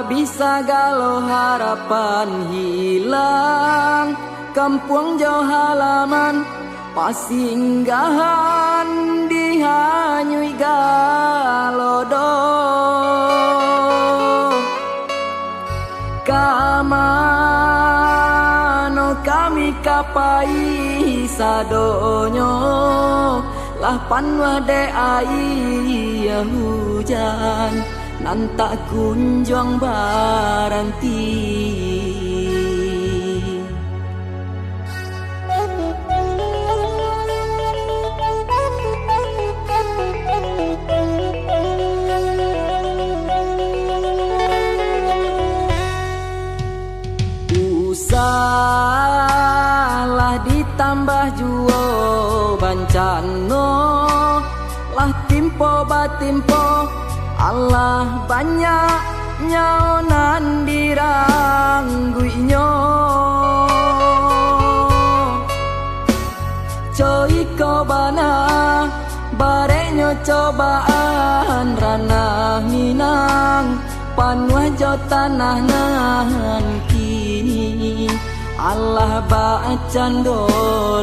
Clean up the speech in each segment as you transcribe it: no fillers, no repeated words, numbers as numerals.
bisa galau harapan hilang, kampung jauh halaman pasinggahan dihanyui galodo. Kamano kami kapai sadonyo, lah panwade ai hujan nantak kunjung baranti. Salah ditambah juo bancano, lah timpo batimpo Allah banyak nyaonan dirangguinyo. Coy kobana barenyo cobaan ranah minang, panwah jo tanah nan kini Allah bacan do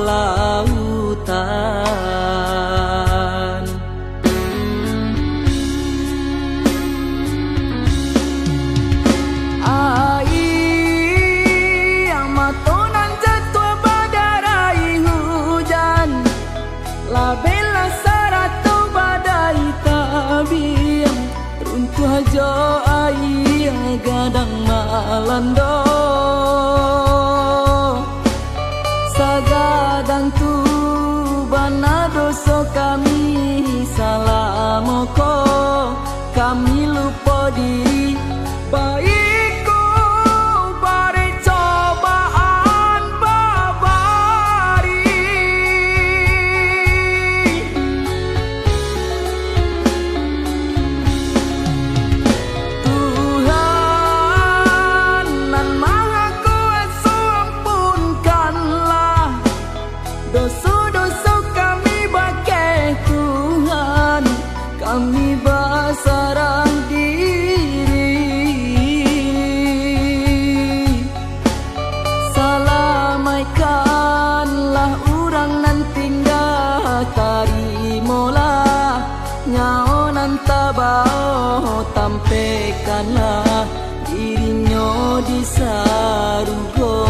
lautan. Ai amatonan jatuh badarai hujan, labela saratu badai tabiam, runtuh jo ai gadang malando. Sagadang tu bana doso kami salamoko, kami lupa diri baikku bare cobaan babari. Tuhan nan maha kuasa ampunkanlah dosa-dosa kami bagai Tuhan, kami bersarah diri. Salamaikanlah orang nan tinggal tarimolah, nyaonan tabao tampaikanlah dirinya di sarugo.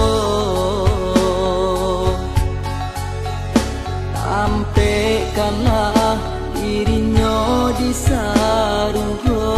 Sampaikanlah dirinya di sarugo.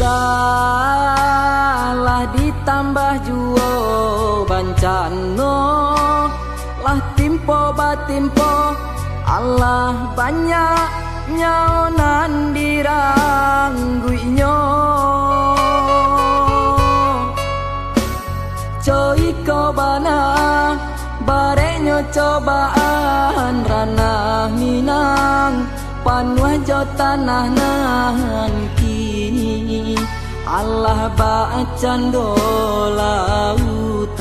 Salah ditambah juo bancano, lah timpo batimpo Allah banyak nyaonan dirangguinyo. Coy kobana barenyo cobaan ranah minang, panwah jo tanah nan kini Allah bacan do lautan.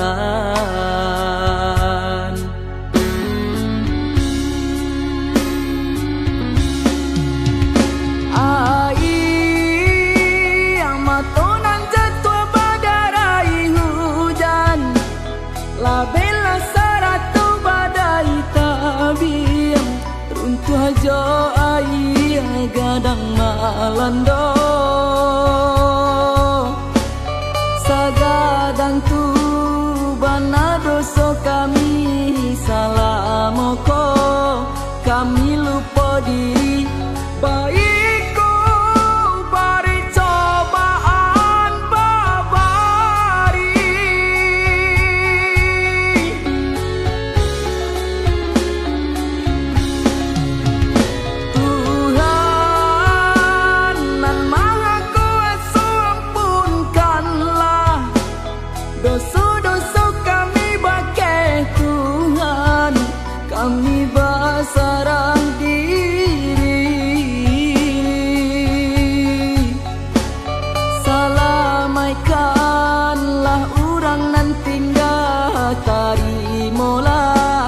Ai amatonan jatuh badarai hujan, labela saratu badai tabiam, runtuh jo ai gadang malando. Sagadang tu bana doso kami salamoko, kami lupa diri baikku bare cobaan babari. basarang diri. Salamaikanlah urang nan tinggal tarimolah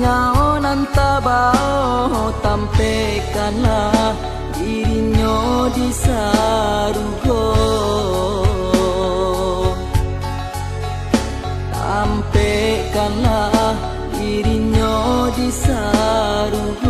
nyaonan tabao tampekanlah dirinya di sarugo. Tampekanlah dirinya di sarugo.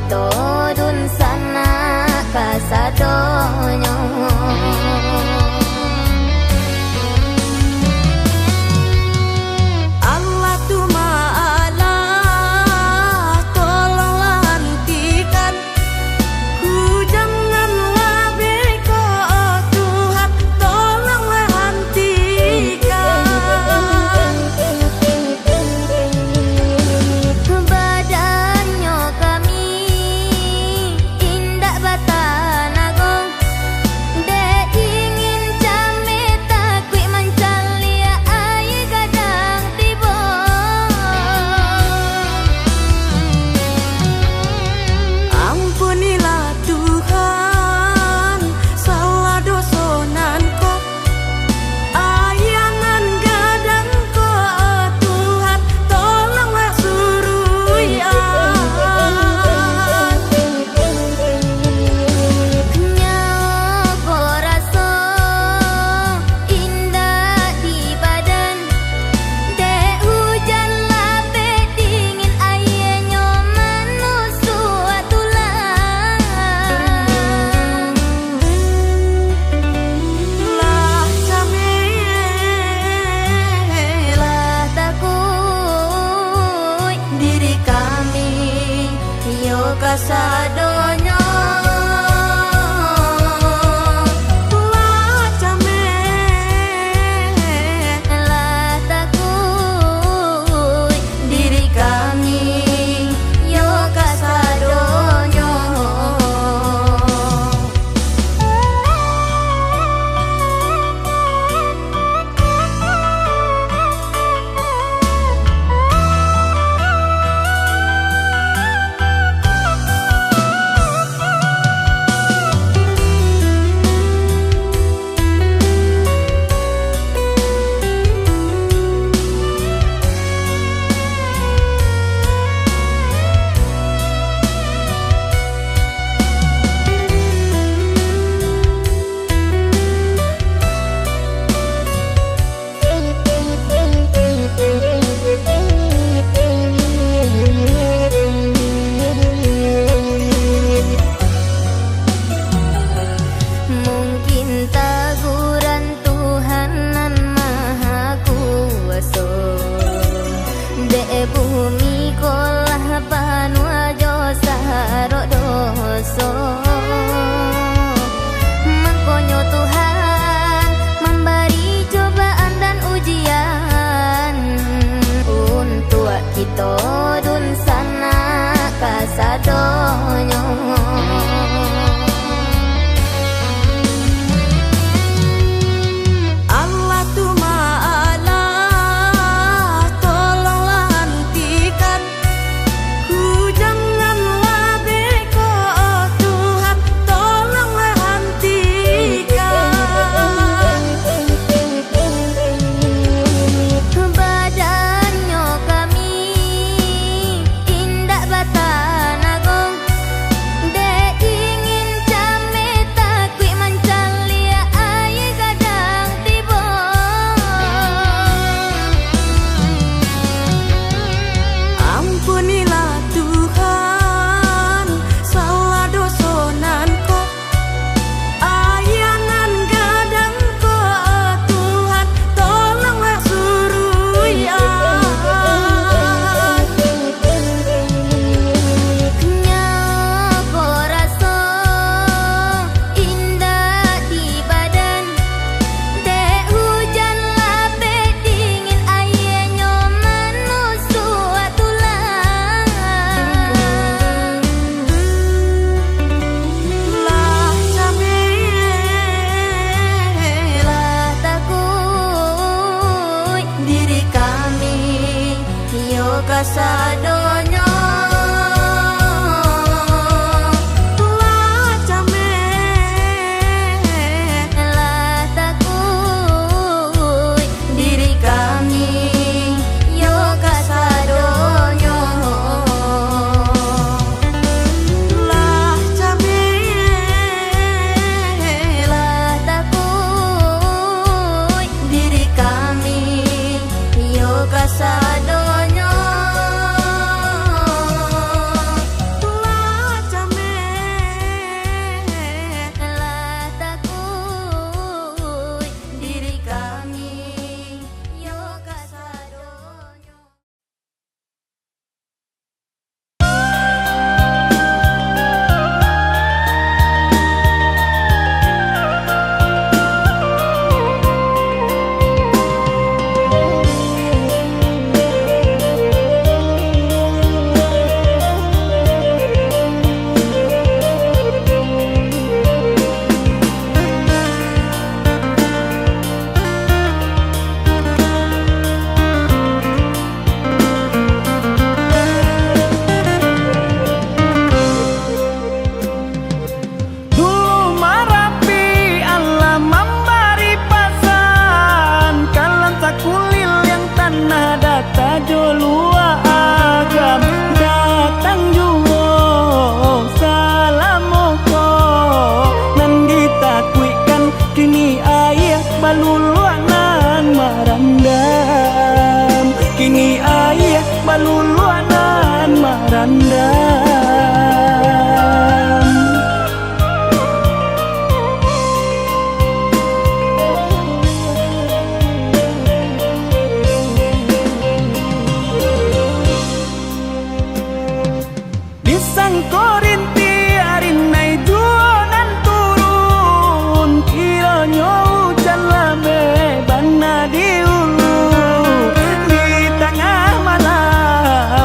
Todun sana kasadonyo Allah tu ma'alah, tolonglah hentikan janganlah beko Tuhan, tolonglah hentikan badannya kami indak batanago kita dun sana kasadonyo. Allah tu Maha, tolonglah hentikan ku, janganlah beko Tuhan, tolonglah hentikan. Badannya kami indah batanagong, dek ingin came takwi mancal lia air kadang tiba. Ampunilah Tuhan salah dosonan ko, ayanan gadang ko Tuhan, tolonglah suruyan. Nyago rasa indah di badan, dek hujan lapet dingin airnya menusuk tulang. Lah Lah takut diri kami yo kasadonyo. lah Lah takut diri kami yo kasadonyo. lah Lah takut diri kami yo kasadonyo. lah Lah takut diri kami yo kasadonyo. Dulu marapi Allah memberi pasan, kalan sakulil yang tanah data jolua agam datang juo salamoko nan ditakuikan kini ayah baluluanan marandam, kini ayah baluluanan marandam. Disang korinti arinai juanan turun, kiranya hujan lame bana di hulu, di tengah malam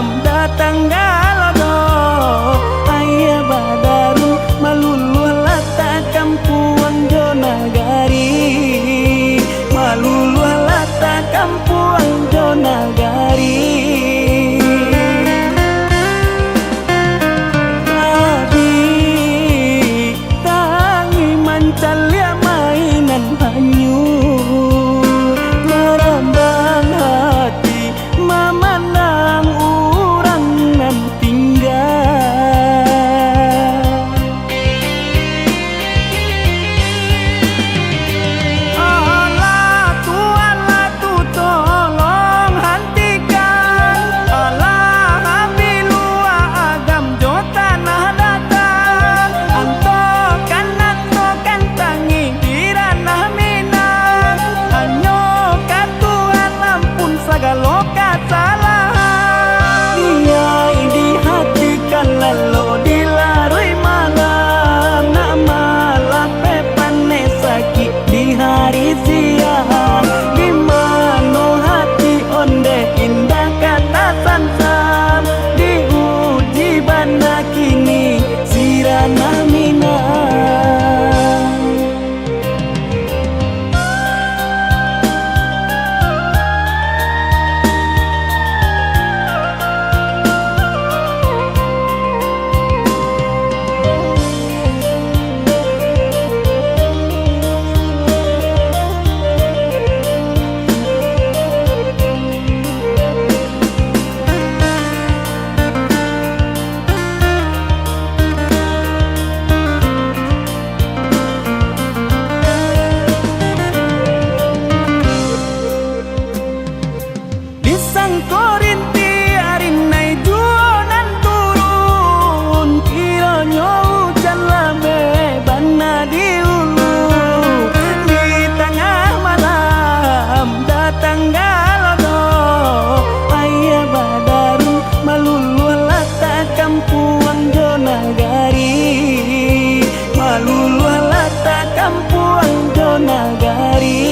campuang do nagari.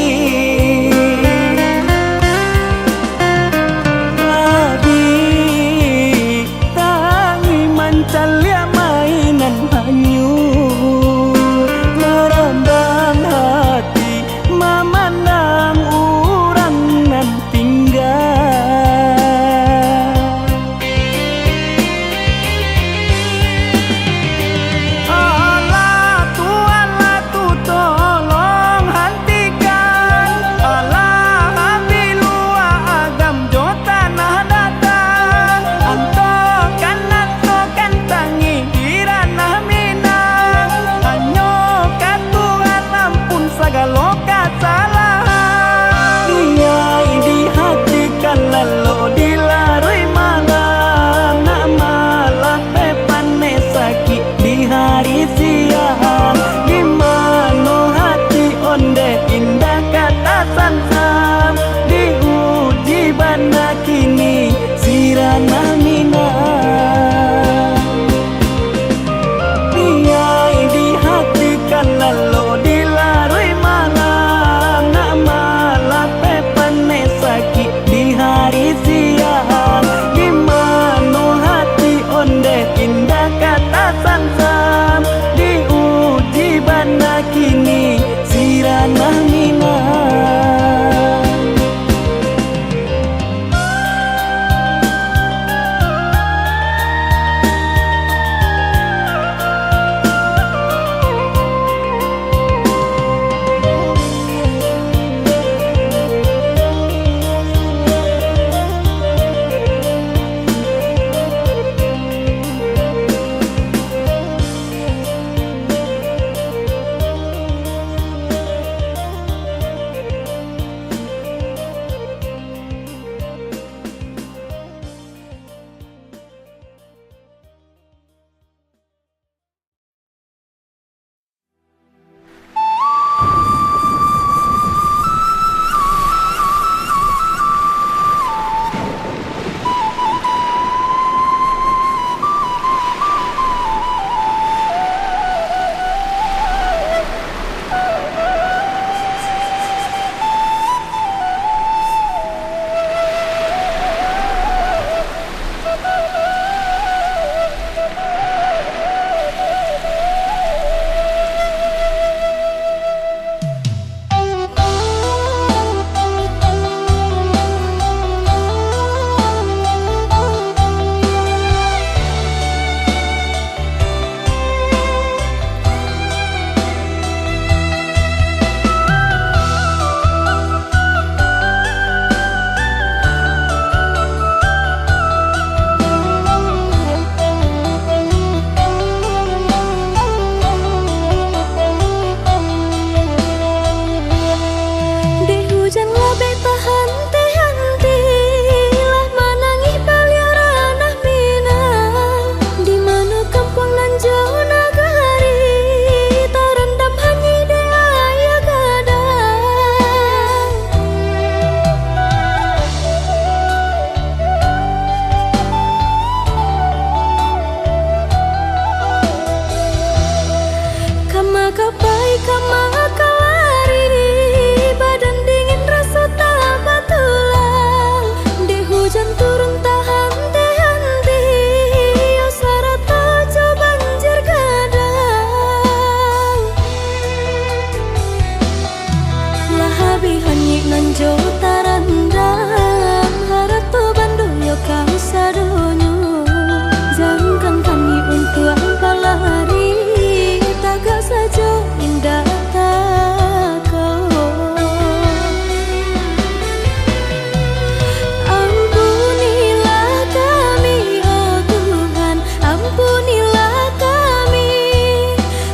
Tadi tangi mancalia mainan hanyut, merambang hati memandang orang nan tinggal. Allah tu tolong hentikan, Allah bilua agam jo tanah datang, antokan tangi diranah minang, hanyo katuan ampun sagalo kesalahan. Diai di hati kan lalu dilarui malam, nak malah pepan sakit di hari siang. Di mano hati onde indah kata sansam, diuji bana kini sirana minang. Diai di hati kan lalu dilarui malam, nak malah pepan sakit di hari siang. Di mano hati onde indah kata sansam, diuji bana kini sirana minang.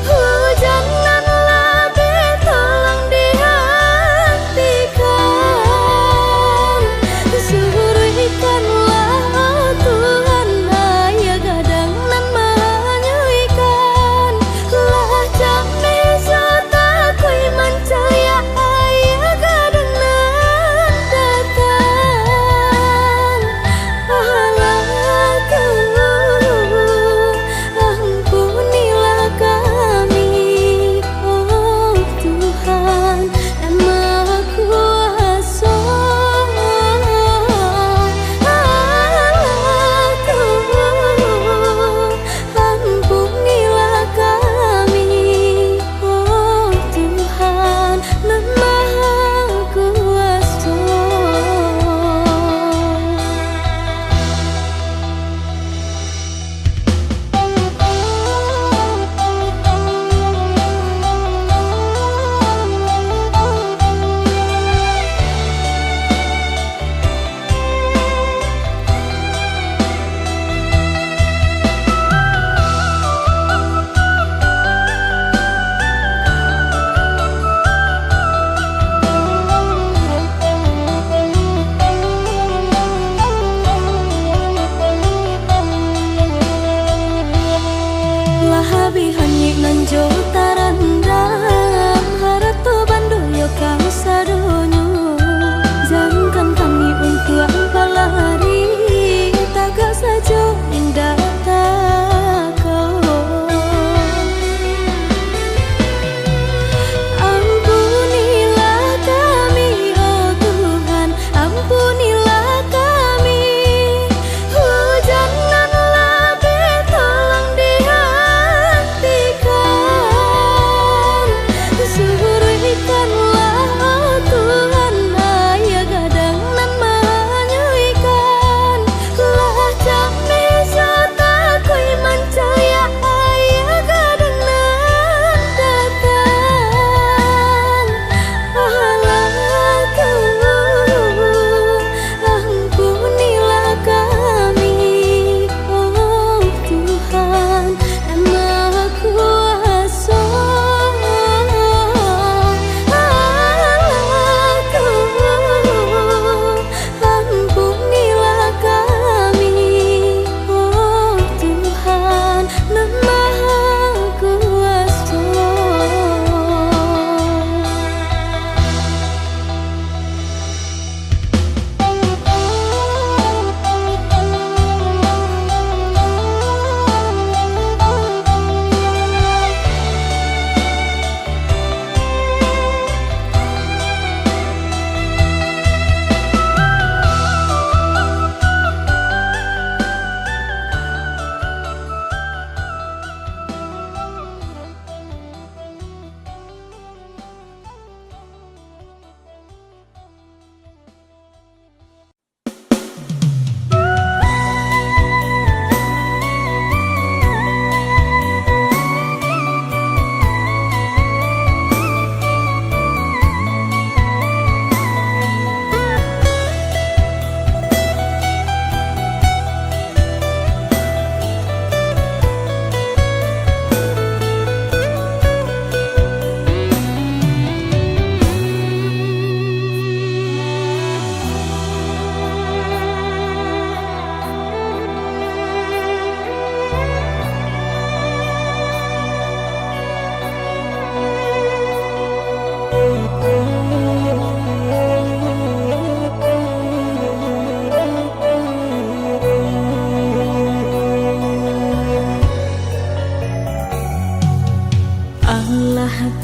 Hujan nan lebih tolong dihentikan.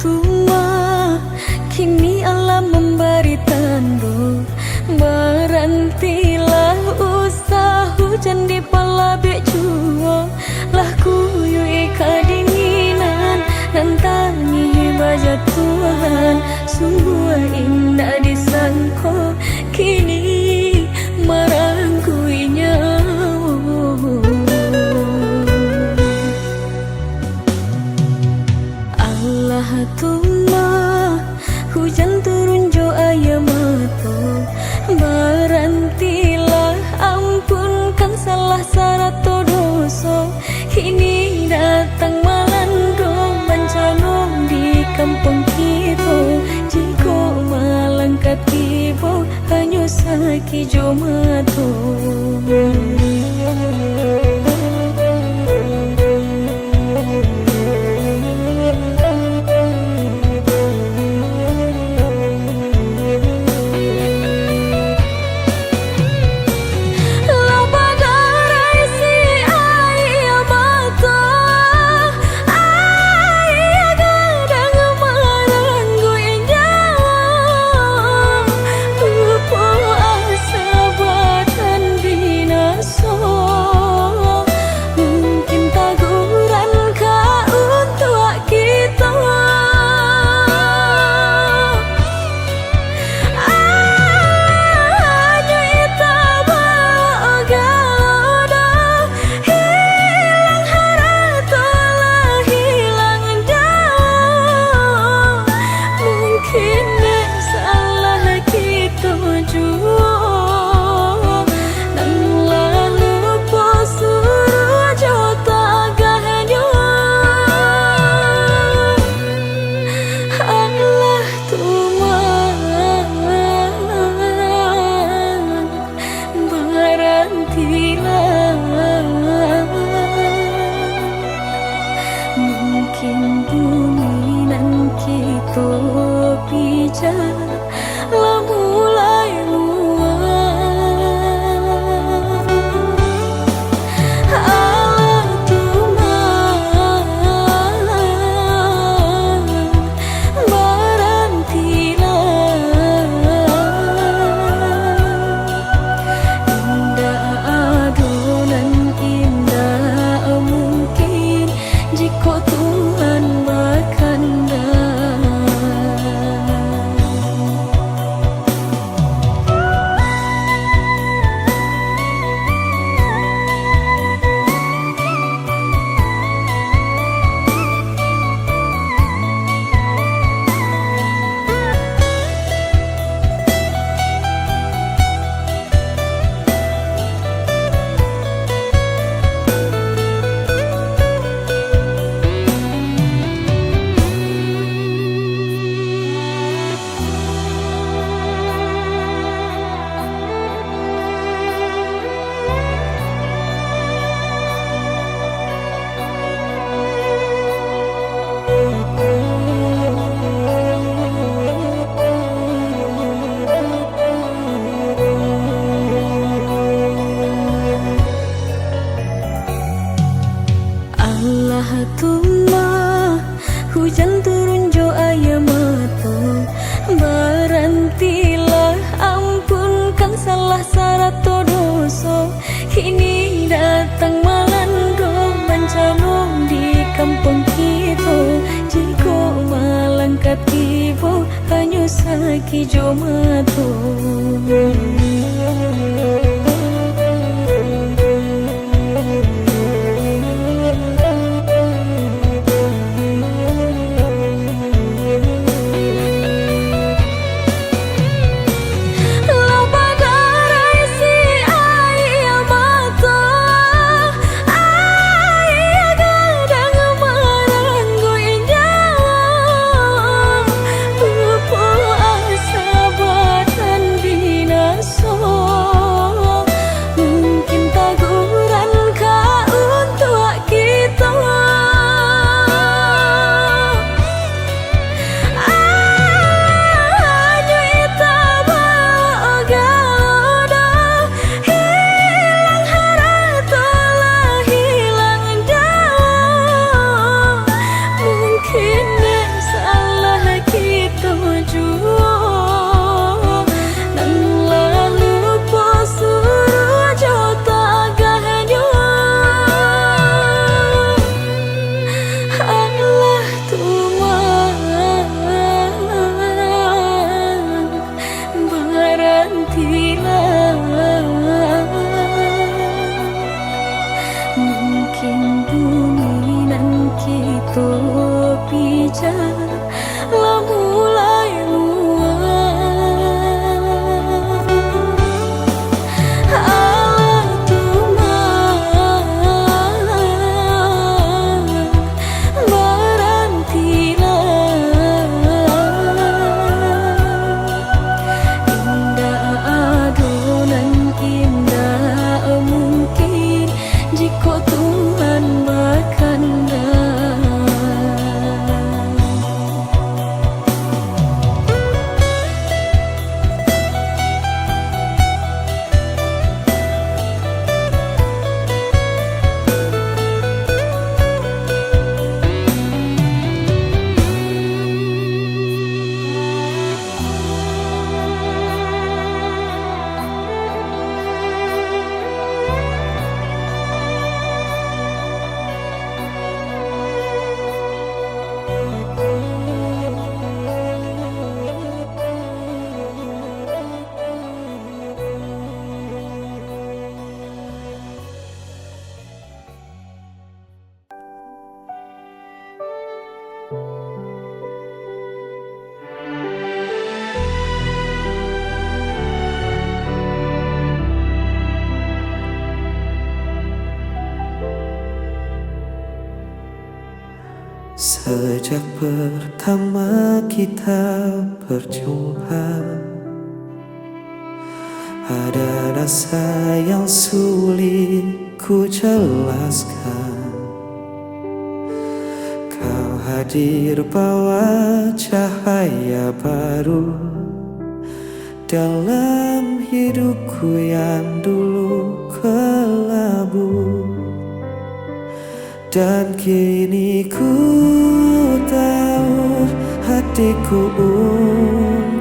tuma, kini Allah memberi tanda. Berhentilah usah hujan di palabik jua. Lah kuyui kedinginan dan tangi baja Tuhan. Sungguh indah disangka kini merangkuinya. Allah tuma, hujan turun jo air mata. Berhentilah ampunkan salah sarato dosa. Kini datang melanda bencana di kampung kita. Jika malangkat tiba hanya sakit jo mata. Mungkin bumi nan kita bicara lah mulai luar. Allah Tuhan berhentilah. Indah adonan indah mungkin jika Tuhan berkehendak. Allah tuma, hujan turun jo air mata. Berhentilah ampunkan salah sarato dosa. Kini datang melanda bencana di kampung kita. Jika malangkat tiba hanya sakit jo mata. Sejak pertama kita berjumpa, ada rasa yang sulit ku jelaskan. Kau hadir bawa cahaya baru dalam hidupku yang dulu kelabu. Dan kini ku tahu hatiku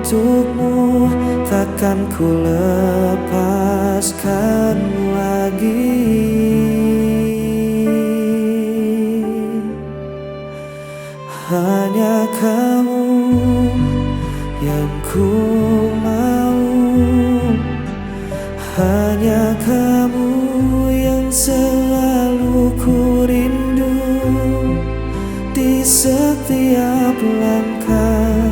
untukmu takkan ku lepaskan lagi. Hanya kamu yang ku mau, hanya kamu yang selalu ku rindu. Di setiap langkah,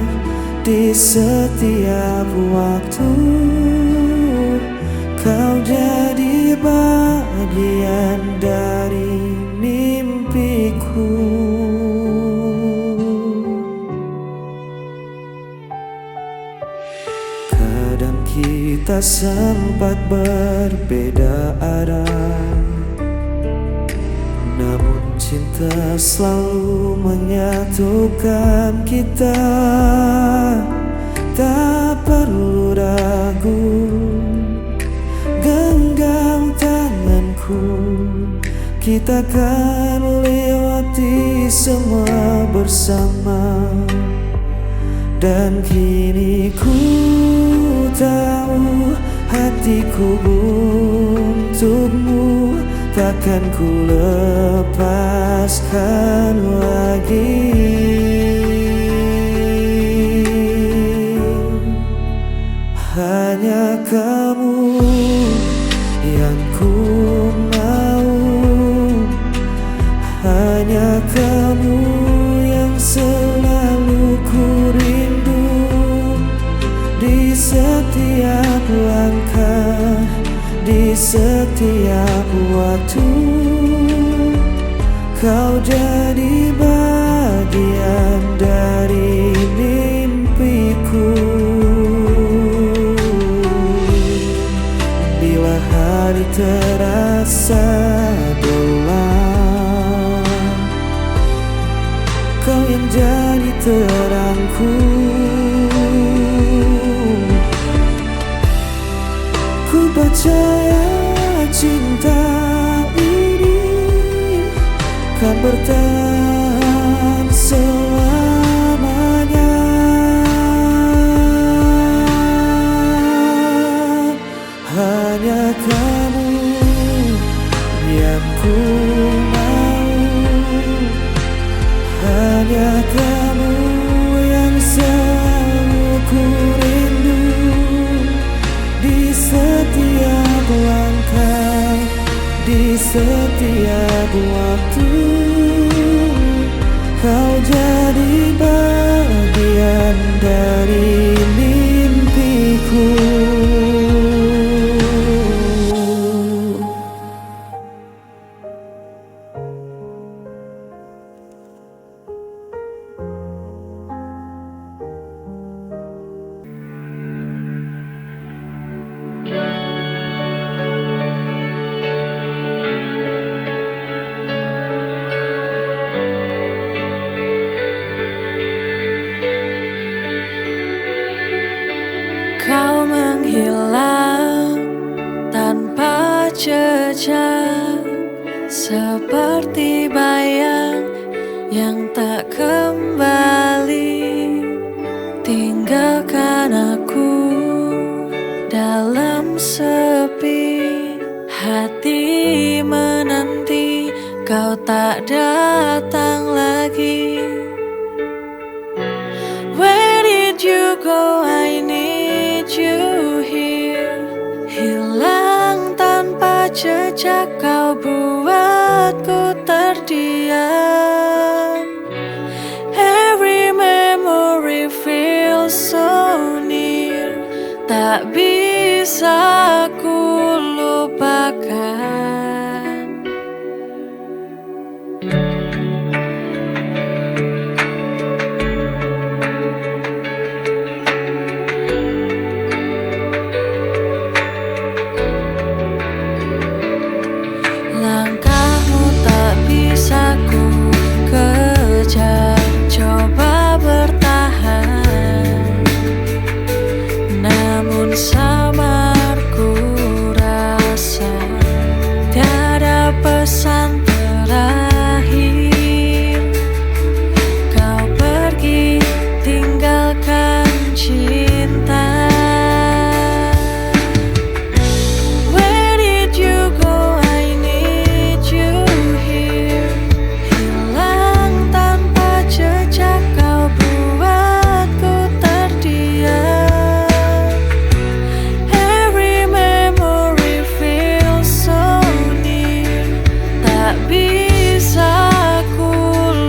di setiap waktu, kau jadi bagian dari mimpiku. Kadang kita sempat berbeda arah, namun cinta selalu menyatukan kita. Tak perlu ragu, genggam tanganku, kita akan lewati semua bersama. Dan kini ku tahu hatiku untukmu takkan ku lepaskan lagi. Hanya kamu yang ku mau, hanya kamu yang selalu ku rindu. Di setiap langkah, di setiap waktu, kau jadi bagian dari mimpiku. Bila hari terasa gelap, kau yang jadi terangku. Ku percaya cinta ini kan bertahan selamanya. Hanya kamu yang ku mau, hanya kamu yang selalu ku rindu. Di setiap langkah, di setiap waktu, kau jadi bagian dari mimpiku. Kau menghilang tanpa jejak, seperti bayang yang tak kembali. Tinggalkan aku dalam sepi, hati menanti kau tak datang lagi. Where did you go? I need you here. Hilang tanpa jejak, kau buatku terdiam. Every memory feels so near, tak bisa ku lupakan. akan cinta. Where did you go? I need you here. Hilang tanpa jejak, kau buatku terdiam. Every memory feels so near, tak bisa ku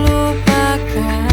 lupakan.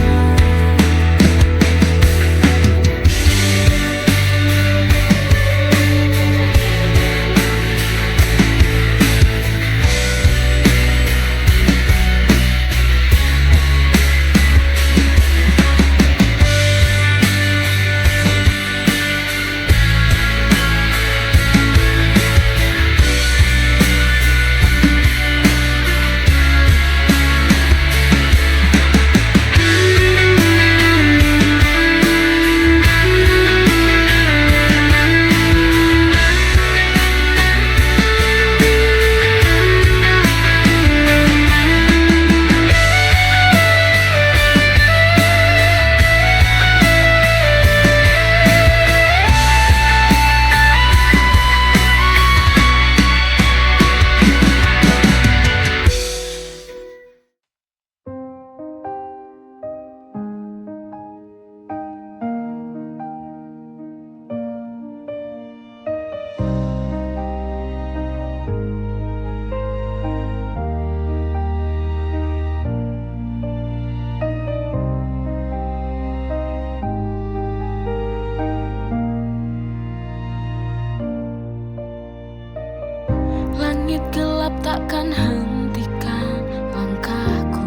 Langit gelap takkan hentikan langkahku,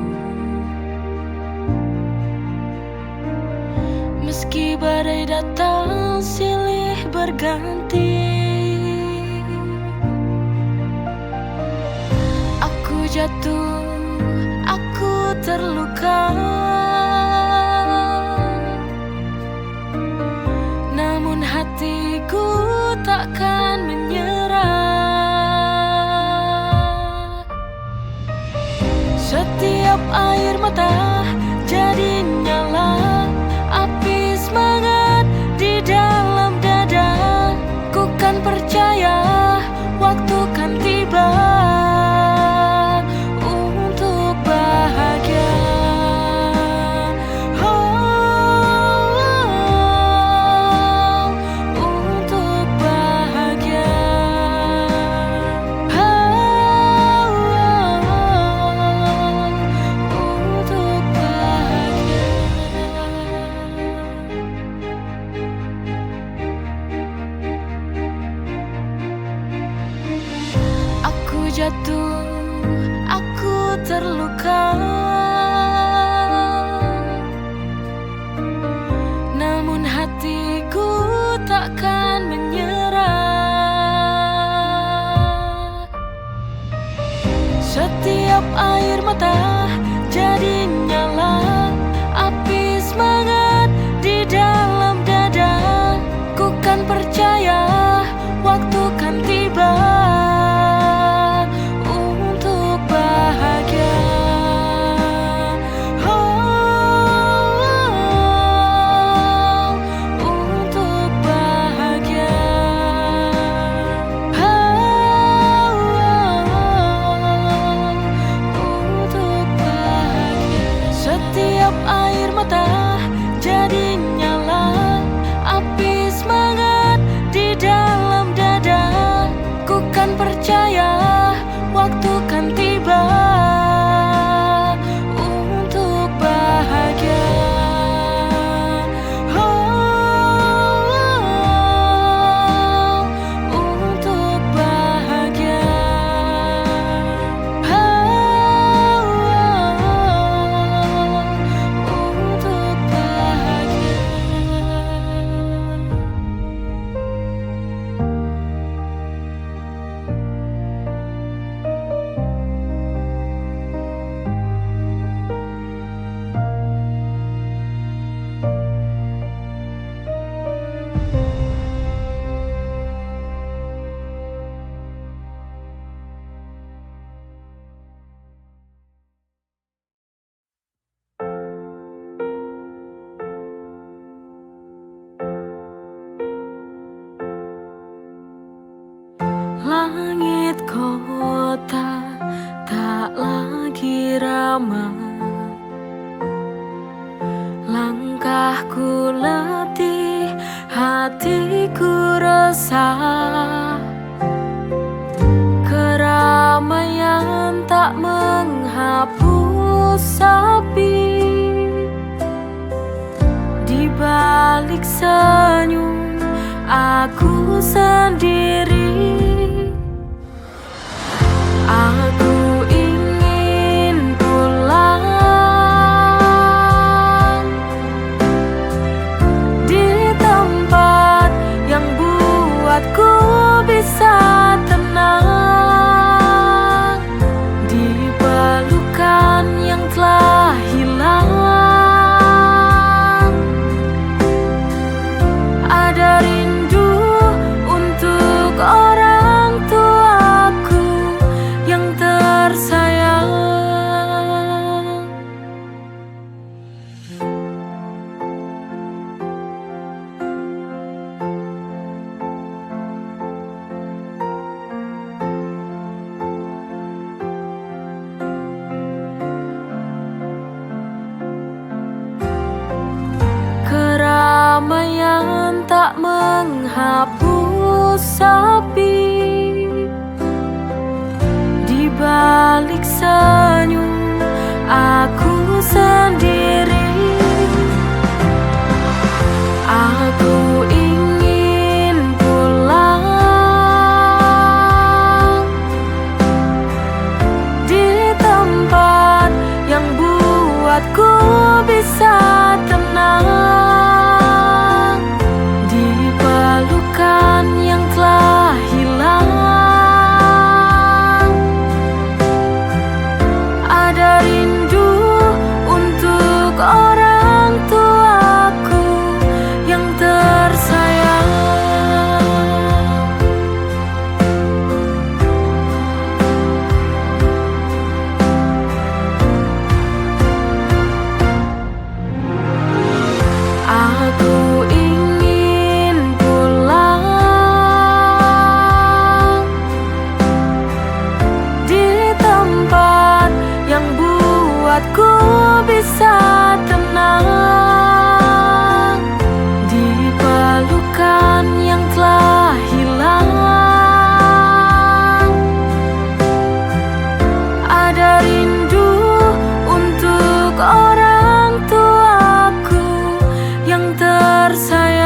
meski badai datang silih berganti. Aku jatuh, aku terluka, namun hatiku takkan menyerah. Setiap air mata jadi nyala, api semangat di dalam dada. Ku kan percaya waktu kan tiba untuk bahagia. Untuk bahagia. Untuk bahagia. Aku jatuh, aku terluka, namun hatiku takkan menyerah. Setiap air mata jadi nyala, api semangat di dalam dada. Ku kan percaya waktu kan tiba untuk bahagia. Untuk bahagia. Untuk bahagia. kota tak lagi ramah, langkahku letih, hatiku resah. Keramaian tak menghapus sepi, di balik senyum aku sendiri. Aku ingin pulang di tempat yang buatku bisa tenang, di pelukan yang telah hilang. Ada rindu untuk orang tuaku yang tersayang. Keramaian tak menghapus sepi, di balik senyum aku sendiri. Aku ingin pulang di tempat yang buatku bisa tenang, di pelukan yang telah hilang. Ada rindu untuk orang tuaku yang tersayang. Aku ingin pulang di tempat yang buatku bisa tenang, di pelukan yang telah hilang. Ada rindu untuk orang tuaku yang tersayang.